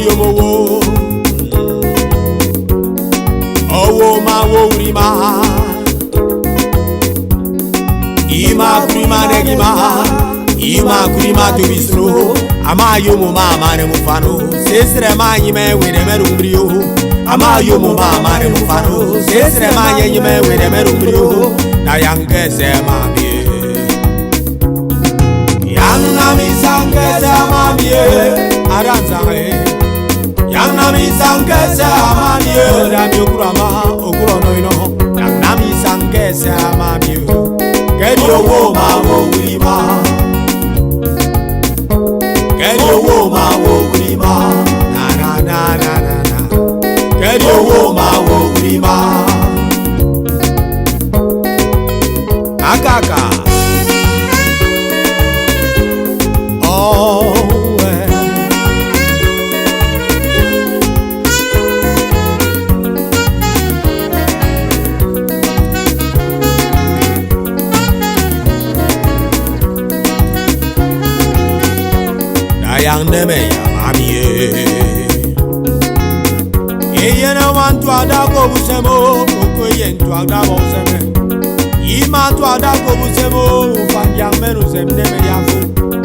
yomowo owo ma wo rima ima kurima negima ima kurima to bisro ama yomo mama ne mufano sesre ma nyime wede merumbrio ama yomo mama ne mufano sesre ma nyime wede merumbrio na yange se mami yanna mi sange se mami aranzare yanna mi sange se mami da mi kurama okurono ino yanna mi sange se mami get your woman wo grima get your woman wo grima na na na na na get your woman wo grima akaka oh yang neme ya mami yena wantu adako busemo koko yentu adako buseme ima tu adako busemo fanjang menu sem neme yafu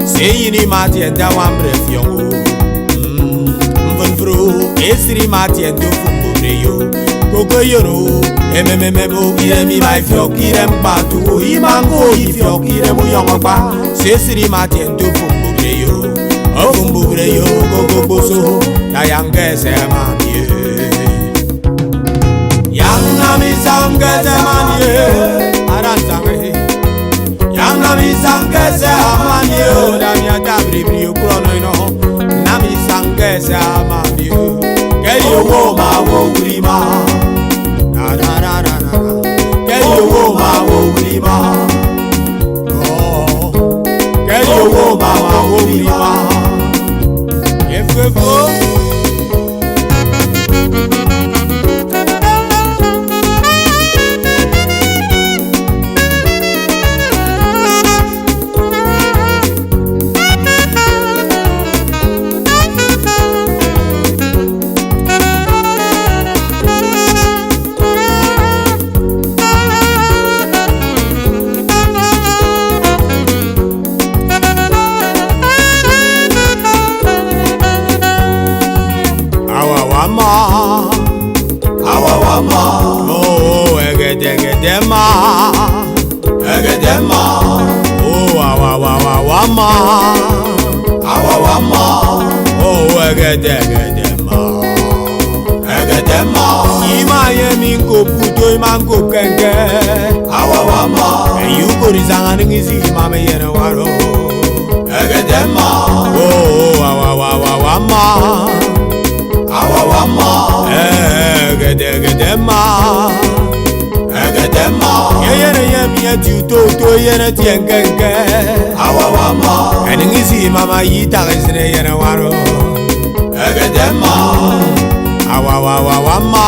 seyini mati enda wambre fiongo mvunfru esri mati endo fumbreyo koko yoro ememememo iremi mai fiokire mpatu imango ifiokire muyongokpa sesri mati endo fumbreyo Ofumbure yo gogo boso na yange se mami Yanna mi sange se mami aranzare Yanna mi sange se mami da mi adabri brio krono ino na mi sange se mami ke yo wo ma wo grima na na na na na ke yo wo ma wo grima oh ke yo wo ma wo grima oh egedema oh awawawama oh egedema ima yemi ko puto imango kenge you go rizanga ngizi mama yena waro oh awawawama egedema yene yemi tuto yene tiengenge eningisi mama yita resne yene waro egedema awawawama